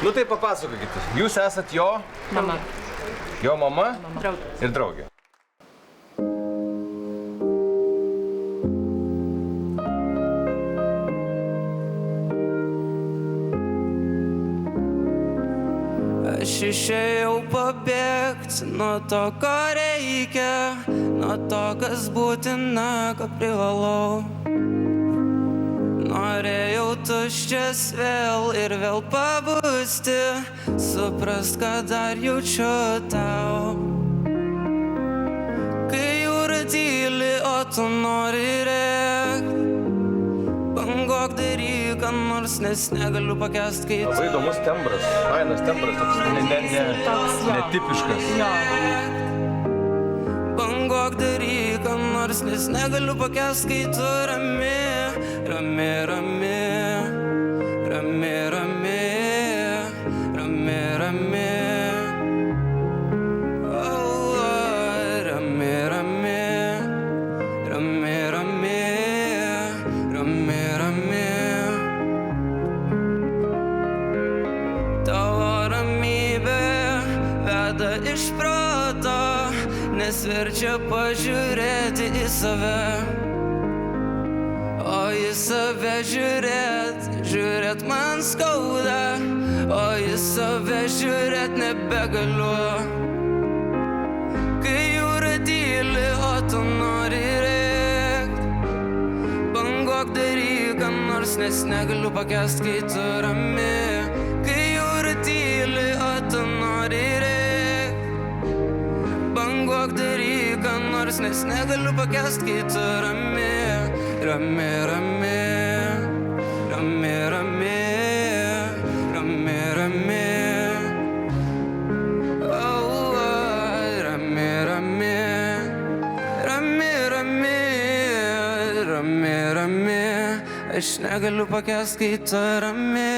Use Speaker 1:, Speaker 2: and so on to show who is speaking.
Speaker 1: Nu tai papasakokit, jūs esat jo...
Speaker 2: Mama.
Speaker 1: Jo mama?
Speaker 2: Draugė.
Speaker 1: Ir draugė.
Speaker 3: Aš išėjau pabėgti nuo to, ko reikia, nuo to, kas būtina, ko privalau. Norėjau tuščias vėl ir vėl pabusti, suprast, kad dar jaučiu tau. Kai jūra tyli, o tu nori rėkt, bangok daryk, ką nors, nes negaliu pakęst, kai tu...
Speaker 1: Labai įdomus tembras, fainas tembras, toks netipiškas.
Speaker 3: Bangok daryk, ką nors, nes negaliu pakęst, kai tu rami, rami, rami, rami, rami, rami, rami. Oh, rami, rami, rami, rami, rami, rami. Tavo ramybė veda iš proto, nes verčia pažiūrėti į save. O į save žiūrėt man skauda, o į save žiūrėt nebegaliu. Kai jūra tyli, o tu nori rėkt, bangok daryk, ką nors, nes negaliu pakęst, kai tu rami. Kai jūra tyli, o tu nori rėkt, bangok daryk, ką nors, nes negaliu pakęst, kai tu rami. Rami, rami, rami, rami, rami, rami. Oh, rami, rami, rami, rami, rami, rami. Aš negaliu pakęst, kai tu rami.